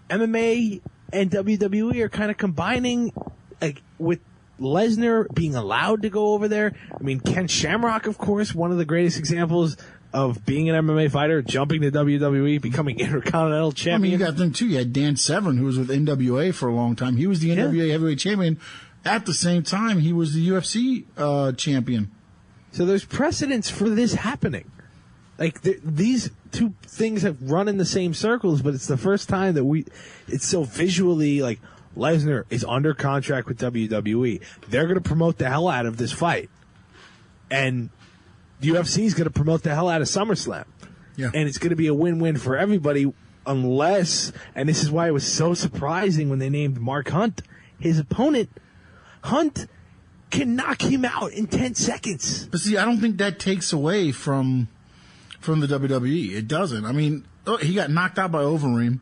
MMA and WWE are kind of combining, like, with Lesnar being allowed to go over there. I mean, Ken Shamrock, of course, one of the greatest examples of being an MMA fighter, jumping to WWE, becoming Intercontinental Champion. I mean, you got them too. You had Dan Severn, who was with NWA for a long time. He was the NWA Heavyweight Champion. At the same time, he was the UFC champion. So there's precedence for this happening. Like, these two things have run in the same circles, but it's the first time that it's so visually, like, Lesnar is under contract with WWE. They're going to promote the hell out of this fight. And the UFC is going to promote the hell out of SummerSlam. Yeah. And it's going to be a win-win for everybody unless, and this is why it was so surprising when they named Mark Hunt his opponent. Hunt can knock him out in 10 seconds. But see, I don't think that takes away from the WWE. It doesn't. I mean, he got knocked out by Overeem.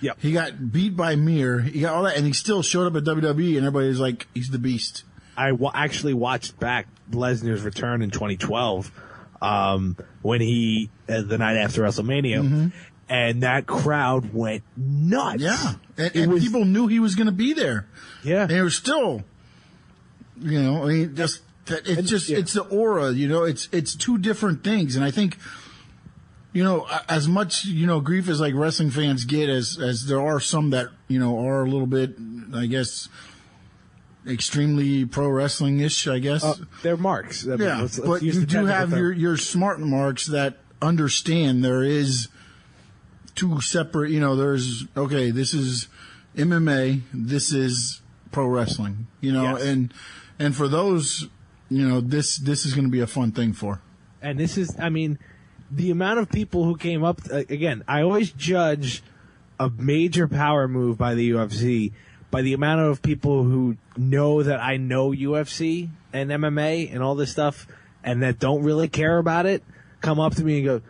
Yep. He got beat by Mir. He got all that, and he still showed up at WWE, and everybody's like, he's the beast. I actually watched back Lesnar's return in 2012 when he, the night after WrestleMania, and that crowd went nuts. Yeah. And people knew he was going to be there. Yeah. And it was still, you know, I mean, it's the aura, you know, it's two different things. And I think, you know, as much, you know, grief as like wrestling fans get, as there are some that, you know, are a little bit, I guess, extremely pro wrestling-ish, I guess. They're marks. I mean, yeah, let's but use you the do have technical your smart marks that understand there is two separate, you know, there's, okay, this is MMA, this is pro wrestling, you know, Yes. and for those, you know, this is going to be a fun thing for. And this is, I mean, the amount of people who came up, again, I always judge a major power move by the UFC by the amount of people who know that I know UFC and MMA and all this stuff and that don't really care about it come up to me and go,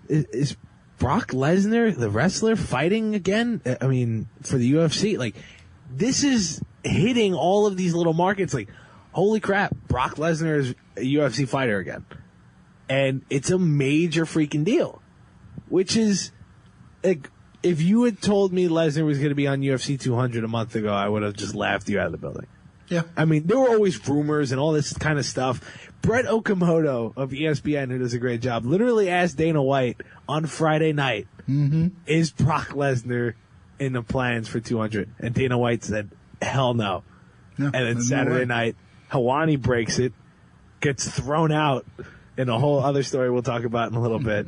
is Brock Lesnar, the wrestler, fighting again? I mean, for the UFC? Like, this is hitting all of these little markets like, holy crap, Brock Lesnar is a UFC fighter again. And it's a major freaking deal, which is, like, if you had told me Lesnar was going to be on UFC 200 a month ago, I would have just laughed you out of the building. Yeah. I mean, there were always rumors and all this kind of stuff. Brett Okamoto of ESPN, who does a great job, literally asked Dana White on Friday night, is Brock Lesnar in the plans for 200? And Dana White said, hell no. Yeah, And then no Saturday way. night, Helwani breaks it, gets thrown out in a whole other story we'll talk about in a little bit.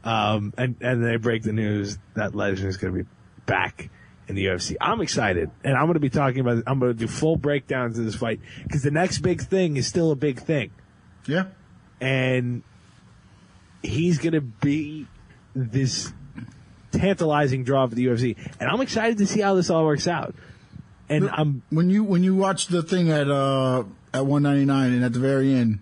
And they break the news that Lesnar is going to be back in the UFC. I'm excited, and I'm going to be talking about it. I'm going to do full breakdowns of this fight because the next big thing is still a big thing. Yeah. And he's going to be this tantalizing draw for the UFC. And I'm excited to see how this all works out. And when you watch the thing at 199 and at the very end,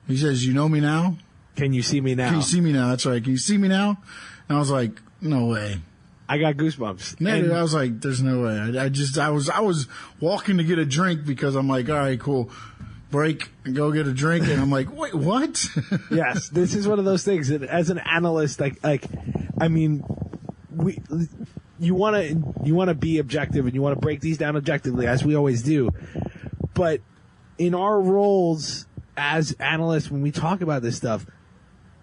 he says, "You know me now? Can you see me now?" Can you see me now?" That's right. Can you see me now? And I was like, "No way." I got goosebumps. Man, And- I was like, "There's no way." I was walking to get a drink because I'm like, "All right, cool." Break and go get a drink, and I'm like, "Wait, what?" Yes, this is one of those things that, as an analyst, I mean, you want to be objective and you want to break these down objectively, as we always do. But in our roles as analysts, when we talk about this stuff,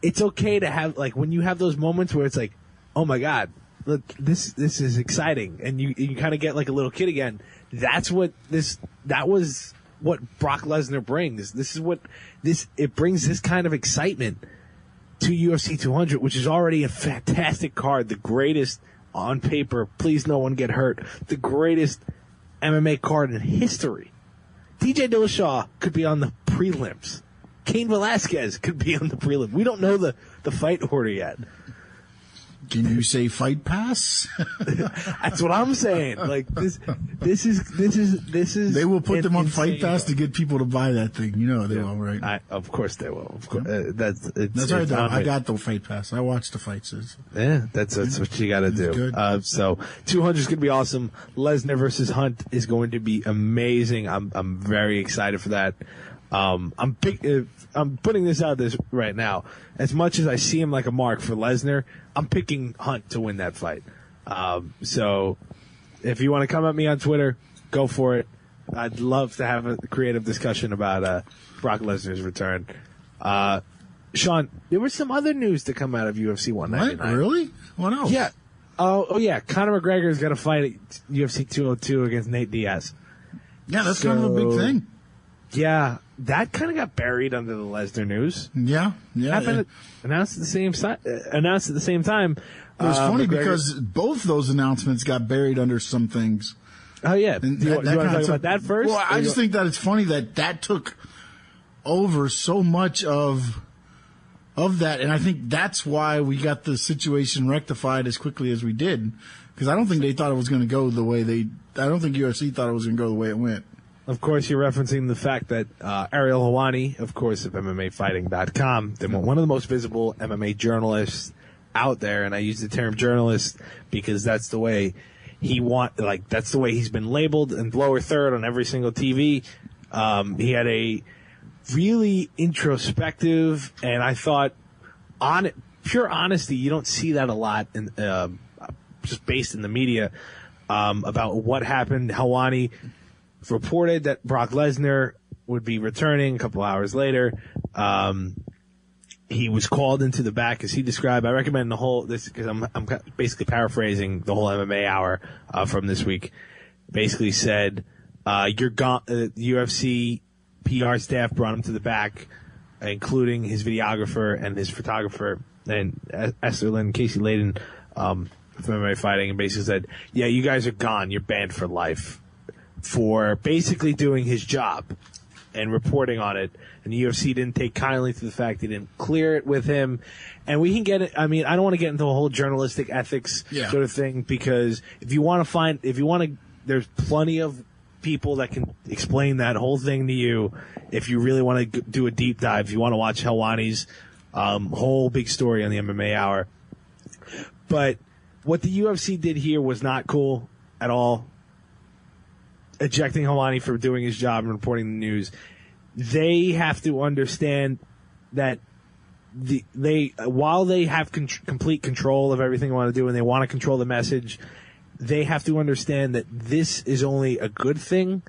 it's okay to have, like, when you have those moments where it's like, oh my God, look, this is exciting, and you kind of get like a little kid again. That was what Brock Lesnar brings. It brings this kind of excitement to UFC 200, which is already a fantastic card, the greatest on paper, please no one get hurt, the greatest MMA card in history. TJ Dillashaw could be on the prelims. Cain Velasquez could be on the prelim. We don't know the fight order yet. Can you say Fight Pass? That's what I'm saying. Like this is. They will put them on Fight Pass to get people to buy that thing. You know they will, right? Of course they will. Of course, that's right. Though. I got the Fight Pass. I watched the fights. Yeah, that's what you got to do. So 200 is going to be awesome. Lesnar versus Hunt is going to be amazing. I'm very excited for that. I'm putting this out this right now. As much as I see him like a mark for Lesnar, I'm picking Hunt to win that fight. So if you want to come at me on Twitter, go for it. I'd love to have a creative discussion about Brock Lesnar's return. Sean, there was some other news to come out of UFC 199. What? Really? What else? Yeah. Oh yeah. Conor McGregor is going to fight at UFC 202 against Nate Diaz. Yeah, that's kind of a big thing. Yeah, that kind of got buried under the Lesnar news. Yeah. Announced at the same time. It was funny because both those announcements got buried under some things. Oh yeah. Do you want to talk about that first? Well, I just think that it's funny that took over so much of that, and I think that's why we got the situation rectified as quickly as we did. Because I don't think they thought it was going to go the way I don't think UFC thought it was going to go the way it went. Of course, you're referencing the fact that Ariel Helwani, of course, of MMAfighting.com, one of the most visible MMA journalists out there, and I use the term journalist because that's the way that's the way he's been labeled and lower third on every single TV. He had a really introspective, and I thought pure honesty. You don't see that a lot in just based in the media about what happened. Helwani reported that Brock Lesnar would be returning a couple hours later. He was called into the back, as he described. I recommend this because I'm basically paraphrasing the whole MMA hour from this week. Basically said, "You're gone." UFC PR staff brought him to the back, including his videographer and his photographer, and Esther Lynn, Casey Layden from MMA Fighting, and basically said, "Yeah, you guys are gone. You're banned for life." For basically doing his job and reporting on it. And the UFC didn't take kindly to the fact they didn't clear it with him. And we can get it. I mean, I don't want to get into a whole journalistic ethics sort of thing, because there's plenty of people that can explain that whole thing to you. If you really want to do a deep dive, if you want to watch Helwani's whole big story on the MMA hour. But what the UFC did here was not cool at all. Ejecting Helwani for doing his job and reporting the news. They have to understand that while they have complete control of everything they want to do and they want to control the message, they have to understand that this is only a good thing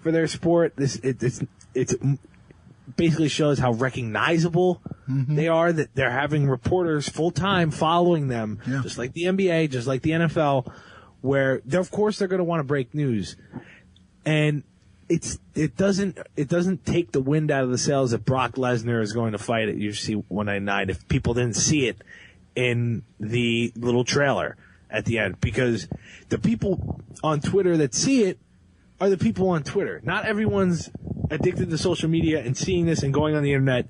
for their sport. It basically shows how recognizable they are, that they're having reporters full time following them, just like the NBA, just like the NFL, where of course they're going to want to break news. And it doesn't take the wind out of the sails that Brock Lesnar is going to fight at UFC 199 if people didn't see it in the little trailer at the end, because the people on Twitter that see it are the people on Twitter. Not everyone's addicted to social media and seeing this and going on the internet.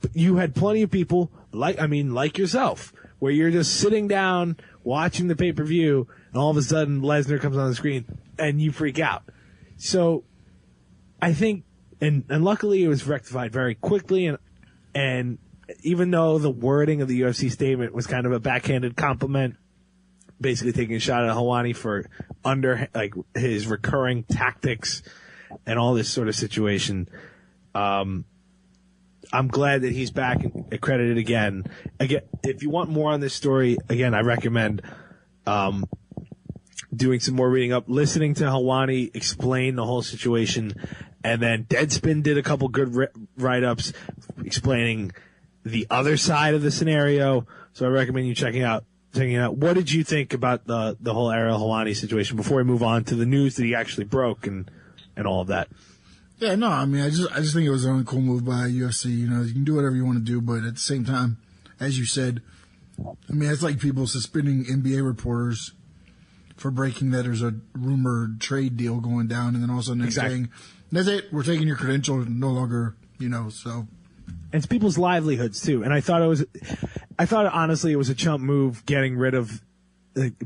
But you had plenty of people like yourself, where you're just sitting down watching the pay-per-view and all of a sudden Lesnar comes on the screen and you freak out. So I think, and luckily it was rectified very quickly, and even though the wording of the UFC statement was kind of a backhanded compliment, basically taking a shot at Helwani for his recurring tactics and all this sort of situation, I'm glad that he's back and accredited again. Again, if you want more on this story, again, I recommend doing some more reading up, listening to Helwani explain the whole situation, and then Deadspin did a couple good write-ups explaining the other side of the scenario. So I recommend you checking it out. What did you think about the whole Ariel Helwani situation before we move on to the news that he actually broke and all of that? Yeah, no, I mean, I just think it was a really cool move by UFC. You know, you can do whatever you want to do, but at the same time, as you said, I mean, it's like people suspending NBA reporters for breaking that there's a rumored trade deal going down, and then all of a sudden they're saying, that's it, we're taking your credential, no longer, so. And it's people's livelihoods, too. And I thought it was, I thought, honestly, it was a chump move getting rid of,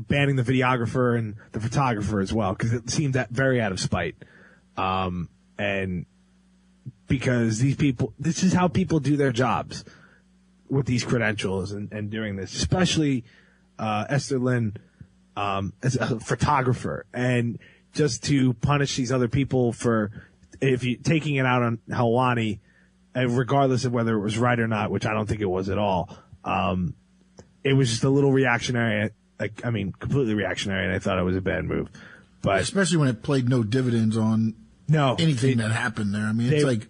banning the videographer and the photographer as well, because it seemed that very out of spite. And because these people, this is how people do their jobs with these credentials and doing this, especially Esther Lynn as a photographer, and just to punish these other people for taking it out on Helwani, regardless of whether it was right or not, which I don't think it was at all. It was just a little reactionary. Completely reactionary, and I thought it was a bad move. But especially when it played no dividends on anything that happened there. I mean, it's like,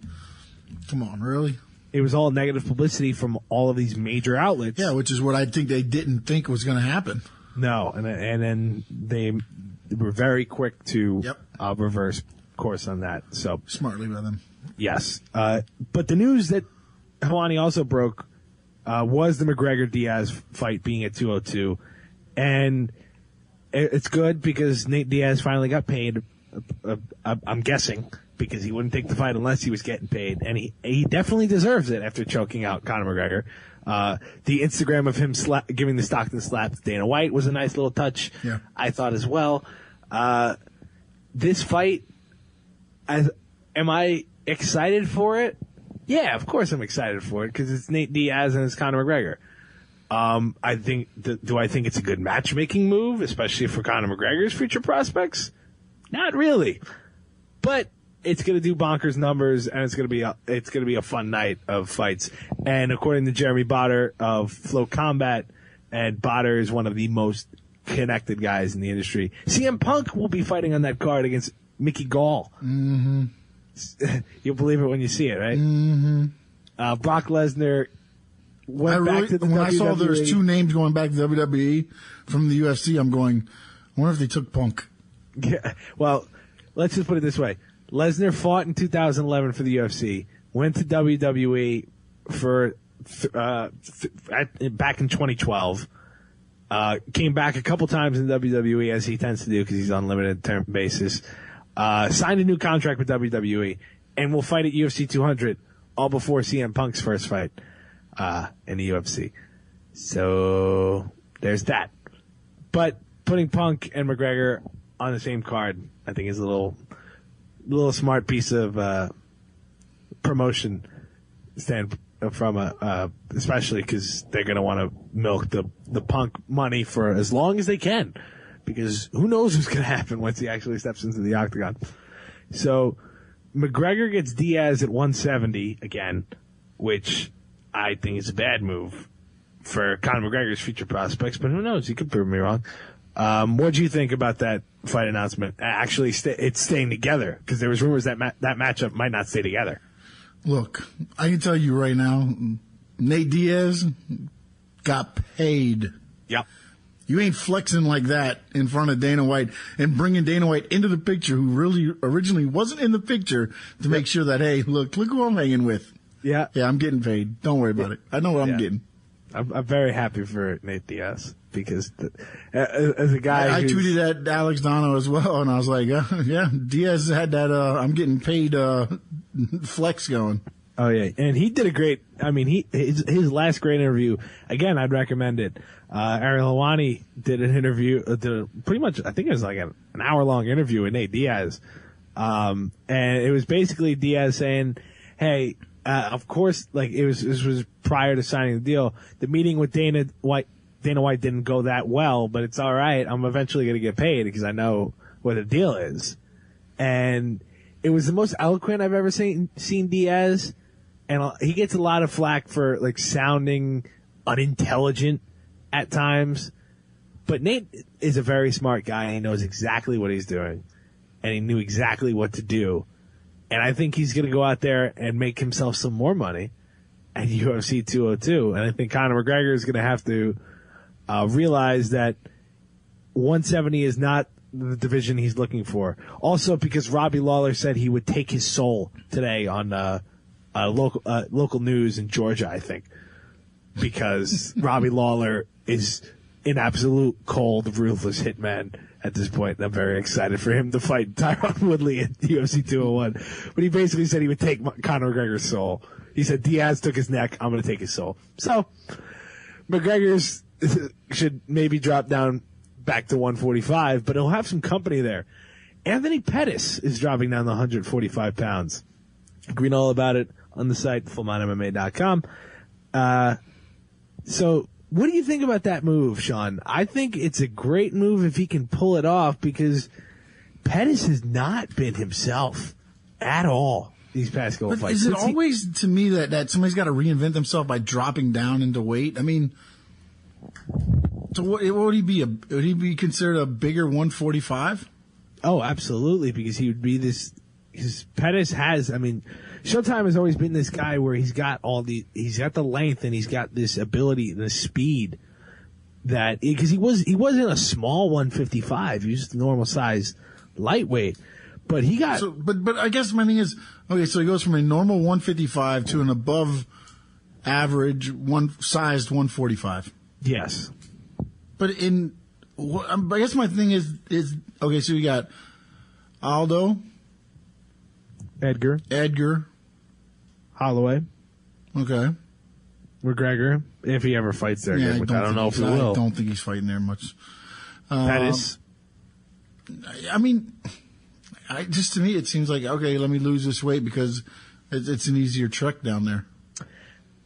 come on, really? It was all negative publicity from all of these major outlets. Yeah, which is what I think they didn't think was going to happen. No, and then they were very quick to reverse course on that. So smartly by them. Yes. But the news that Helwani also broke was the McGregor-Diaz fight being at 202. And it's good because Nate Diaz finally got paid, I'm guessing, because he wouldn't take the fight unless he was getting paid. And he definitely deserves it after choking out Conor McGregor. The Instagram of him giving the Stockton slap to Dana White was a nice little touch, I thought as well. This fight, am I excited for it? Yeah, of course I'm excited for it because it's Nate Diaz and it's Conor McGregor. I think, do I think it's a good matchmaking move, especially for Conor McGregor's future prospects? Not really, but it's going to do bonkers numbers, and it's going to be a fun night of fights. And according to Jeremy Botter of Flow Combat, and Botter is one of the most connected guys in the industry, CM Punk will be fighting on that card against Mickey Gall. Mm-hmm. You'll believe it when you see it, right? Mm-hmm. Brock Lesnar. When I saw there's two names going back to WWE from the UFC, I'm going, I wonder if they took Punk. Yeah. Well, let's just put it this way. Lesnar fought in 2011 for the UFC, went to WWE for back in 2012, came back a couple times in WWE, as he tends to do because he's on limited term basis, signed a new contract with WWE, and will fight at UFC 200 all before CM Punk's first fight. In the UFC. So there's that. But putting Punk and McGregor on the same card, I think is a little smart piece of promotion stand from especially because they're going to want to milk the Punk money for as long as they can, because who knows what's going to happen once he actually steps into the octagon. So McGregor gets Diaz at 170 again, which I think it's a bad move for Conor McGregor's future prospects, but who knows? He could prove me wrong. What do you think about that fight announcement? Actually, it's staying together, because there was rumors that that matchup might not stay together. Look, I can tell you right now, Nate Diaz got paid. Yep. You ain't flexing like that in front of Dana White and bringing Dana White into the picture, who really originally wasn't in the picture, to make sure that, hey, look who I'm hanging with. Yeah. Yeah, I'm getting paid. Don't worry about it. I know what I'm getting. I'm very happy for Nate Diaz because as a guy I tweeted at Alex Dono as well, and I was like, yeah, Diaz had that I'm getting paid flex going. Oh, yeah. And he did a great, his last great interview, again, I'd recommend it. Ariel Helwani did an interview, pretty much, I think it was like an hour-long interview with Nate Diaz. And it was basically Diaz saying, hey, of course, this was prior to signing the deal. The meeting with Dana White didn't go that well, but it's all right. I'm eventually going to get paid because I know what the deal is. And it was the most eloquent I've ever seen Diaz. And he gets a lot of flack for sounding unintelligent at times. But Nate is a very smart guy, and he knows exactly what he's doing. And he knew exactly what to do. And I think he's going to go out there and make himself some more money at UFC 202. And I think Conor McGregor is going to have to realize that 170 is not the division he's looking for. Also, because Robbie Lawler said he would take his soul today on local news in Georgia, I think. Because Robbie Lawler is an absolute cold, ruthless hitman at this point. I'm very excited for him to fight Tyron Woodley at UFC 201. But he basically said he would take Conor McGregor's soul. He said, Diaz took his neck, I'm going to take his soul. So, McGregor's should maybe drop down back to 145, but he'll have some company there. Anthony Pettis is dropping down to 145 pounds. Read all about it on the site, fullmountainmma.com. So what do you think about that move, Sean? I think it's a great move if he can pull it off, because Pettis has not been himself at all these past couple fights. Is it always, to me, that somebody's got to reinvent themselves by dropping down into weight? I mean, so what would he be? Would he be considered a bigger 145? Oh, absolutely, because he would be this. Because Pettis has, I mean, Showtime has always been this guy where he's got the length and he's got this ability and the speed that, because he wasn't a small 155, he was just a normal size lightweight, but he got. But I guess my thing is, okay, so he goes from a normal 155 to an above average sized 145. Yes. But I guess my thing is okay, so you got Aldo, Edgar, Holloway, okay, McGregor, if he ever fights there again, which I don't know if he will. I don't think he's fighting there much. Pettis. I mean, to me, it seems like, okay, let me lose this weight because it's an easier trek down there.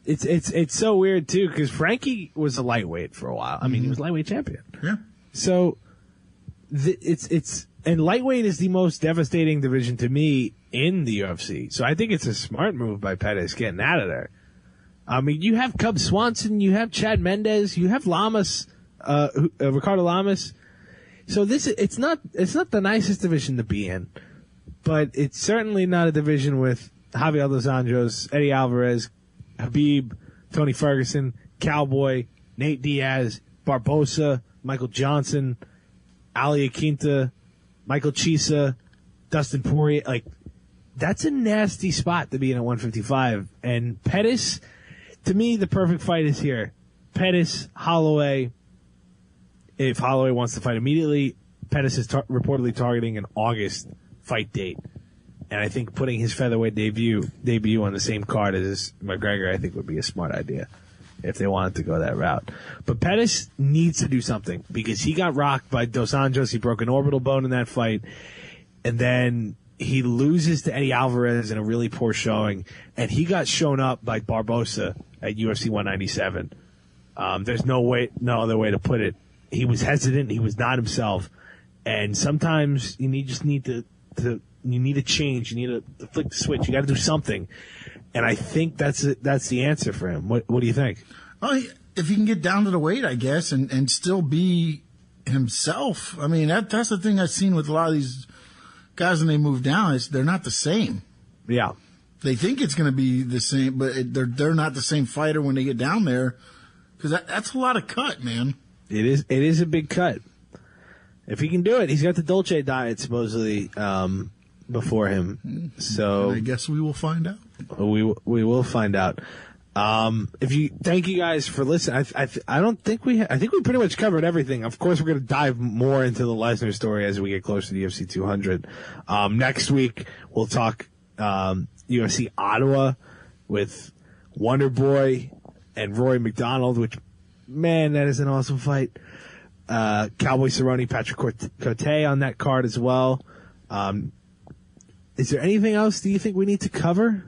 It's so weird too, because Frankie was a lightweight for a while. I mean, he was lightweight champion. Yeah. So and lightweight is the most devastating division to me in the UFC. So I think it's a smart move by Pettis getting out of there. I mean, you have Cub Swanson, you have Chad Mendes, you have Lamas, Ricardo Lamas. So it's not the nicest division to be in, but it's certainly not a division with Javier Dos Anjos, Eddie Alvarez, Habib, Tony Ferguson, Cowboy, Nate Diaz, Barbosa, Michael Johnson, Ali Aquinta, Michael Chisa, Dustin Poirier. Like, that's a nasty spot to be in at 155. And Pettis, to me, the perfect fight is here. Pettis, Holloway. If Holloway wants to fight immediately, Pettis is reportedly targeting an August fight date. And I think putting his featherweight debut on the same card as McGregor, I think, would be a smart idea if they wanted to go that route. But Pettis needs to do something because he got rocked by Dos Anjos. He broke an orbital bone in that fight. And then he loses to Eddie Alvarez in a really poor showing. And he got shown up by Barbosa at UFC 197. There's no other way to put it. He was hesitant. He was not himself. And sometimes you just need to you need a change. You need to flick the switch. You got to do something. And I think that's the answer for him. What do you think? Well, if he can get down to the weight, I guess, and still be himself. I mean, that's the thing I've seen with a lot of these guys when they move down is they're not the same. Yeah. They think it's going to be the same, but they're not the same fighter when they get down there because that's a lot of cut, man. It is a big cut. If he can do it, he's got the Dolce diet supposedly before him. So I guess we will find out. We will find out. Thank you guys for listening. I think we pretty much covered everything. Of course, we're going to dive more into the Lesnar story as we get closer to the UFC 200. Next week we'll talk UFC Ottawa with Wonder Boy and Rory McDonald, which, man, that is an awesome fight. Cowboy Cerrone, Patrick Cote on that card as well. Is there anything else do you think we need to cover?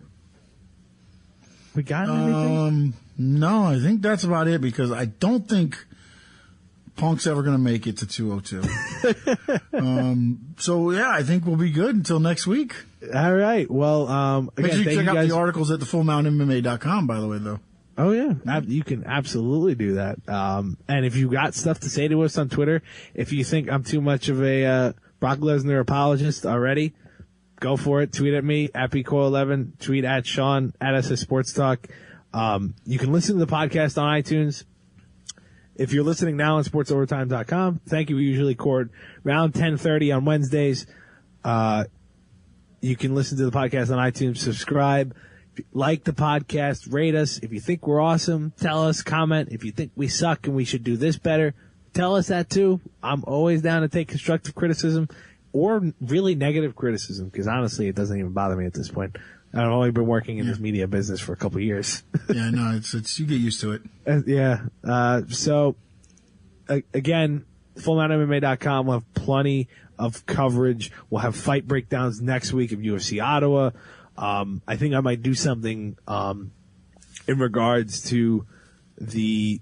We got anything? No, I think that's about it because I don't think Punk's ever going to make it to 202. So, yeah, I think we'll be good until next week. All right. Well, make sure you check out the articles at thefullmountainmma.com, by the way, though. Oh, yeah. You can absolutely do that. And if you got stuff to say to us on Twitter, if you think I'm too much of a Brock Lesnar apologist already, go for it. Tweet at me, at BCoyle11. Tweet at Sean, at SS Sports Talk. You can listen to the podcast on iTunes. If you're listening now on sportsovertime.com, thank you. We usually record around 10:30 on Wednesdays. You can listen to the podcast on iTunes. Subscribe. If you like the podcast, rate us. If you think we're awesome, tell us, comment. If you think we suck and we should do this better, tell us that too. I'm always down to take constructive criticism. or really negative criticism, because honestly, it doesn't even bother me at this point. I've only been working in this media business for a couple of years. Yeah, no, it's you get used to it. So again, FullMountMMA.com will have plenty of coverage. We'll have fight breakdowns next week of UFC Ottawa. I think I might do something in regards to the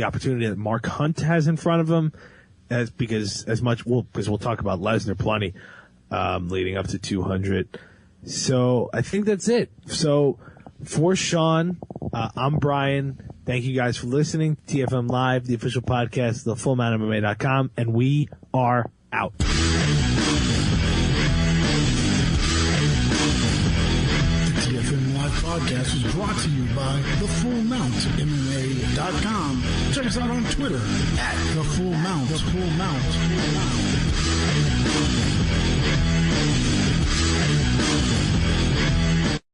opportunity that Mark Hunt has in front of him, because we'll talk about Lesnar plenty leading up to 200. So I think that's it. So for Sean, I'm Brian. Thank you guys for listening to TFM Live, the official podcast of FullMountMMA.com, and we are out. The TFM Live podcast is brought to you by TheFullMountMMA.com. Check us out on Twitter @TheFullMount.